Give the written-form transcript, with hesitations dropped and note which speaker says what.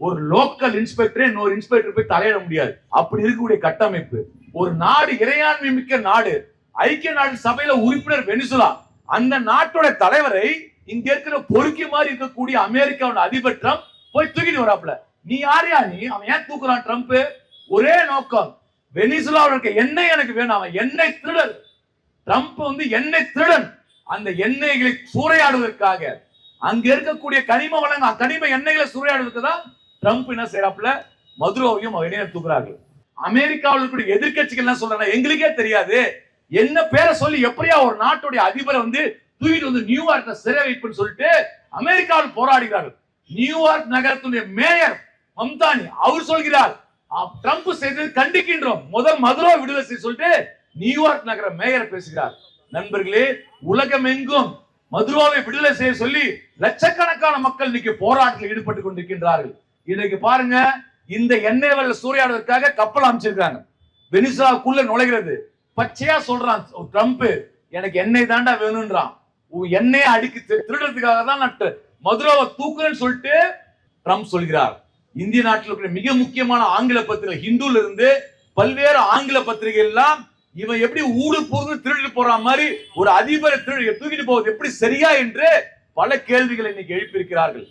Speaker 1: ஒரு லோக்கல் இன்ஸ்பெக்டரே இன்னொரு இன்ஸ்பெக்டர் போய் தலையிட முடியாது. அப்படி இருக்கக்கூடிய கட்டமைப்பு. ஒரு நாடு இறையாண்மை மிக்க நாடு, ஐக்கிய நாடு சபையில உறுப்பினர் வெனிசுலா, அந்த நாட்டோட தலைவரை இங்க இருக்கிற பொறுக்கி மாதிரி இருக்கக்கூடிய அமெரிக்காவோட அதிபர் ட்ரம்ப் போய் தூக்கிட்டு வராப்ல. நீ யாரையா நீ? அவன் ஏன் தூக்குறான் ட்ரம்ப்? ஒரே நோக்கம், வெனிசுலாவில் இருக்க எண்ணெய் எனக்கு வேணும். அவன் எண்ணெய் திருடன். ட்ரம்ப் எண்ணெய் திருடன். அந்த எண்ணெய்களை சூறையாடுவதற்காக, அங்க இருக்கக்கூடிய கனிம வளங்கள், கனிம எண்ணெய்களை சூறையாடுவதற்கு தான் ட்ரம்ப் என்ன செய்யறாப்ல, மதுரோவையும் இடையே தூக்குறார்கள். அமெரிக்காவில் இருக்கக்கூடிய எதிர்கட்சிகள் என்ன சொல்றாங்க, எங்களுக்கே தெரியாது, என்ன பேரை சொல்லி எப்படியா ஒரு நாட்டுடைய அதிபரை தூக்கிட்டு நியூயார்க்ல சிறை வைப்புன்னு சொல்லிட்டு அமெரிக்காவில் போராடுகிறார்கள். நியூயார்க் நகரத்துடைய மேயர் மம்தானி அவர் சொல்கிறார், ட்ரம்ப் செய்தது கண்டிக்கின்றோம், முதல் மதுரோ விடுதலை செய்ய சொல்லிட்டு நியூயார்க் நகர மேயர் பேசுகிறார். நண்பர்களே, உலகம் எங்கும் மதுரோவை விடுதலை செய்ய சொல்லி லட்சக்கணக்கான மக்கள் இன்னைக்கு போராட்டத்தில் ஈடுபட்டுக் கொண்டிருக்கின்றார்கள். இன்னைக்கு பாருங்க, இந்த எண்ணெய் வெள்ள சூறையாடுவதற்காக கப்பல் அமைச்சிருக்காங்க. வெனிசுலாவுக்குள்ள நுழைகிறது. பச்சையா சொல்றான் ட்ரம்ப், எனக்கு எண்ணெய் தாண்டா வேணும்ன்றான். எண்ணெயை அடிக்க திருடுறதுக்காக தான் நான் மதுரோவை தூக்குறேன்னு சொல்லிட்டு ட்ரம்ப் சொல்கிறார். இந்திய நாட்டில் இருக்கிற மிக முக்கியமான ஆங்கில பத்திரிகை ஹிந்துல இருந்து பல்வேறு ஆங்கில பத்திரிகை எல்லாம் இவன் எப்படி ஊடு போறது திருடிட்டு போற மாதிரி ஒரு அதிபரை தூக்கிட்டு போவது எப்படி சரியா என்று பல கேள்விகளை இன்னைக்கு எழுப்பியிருக்கிறார்கள்.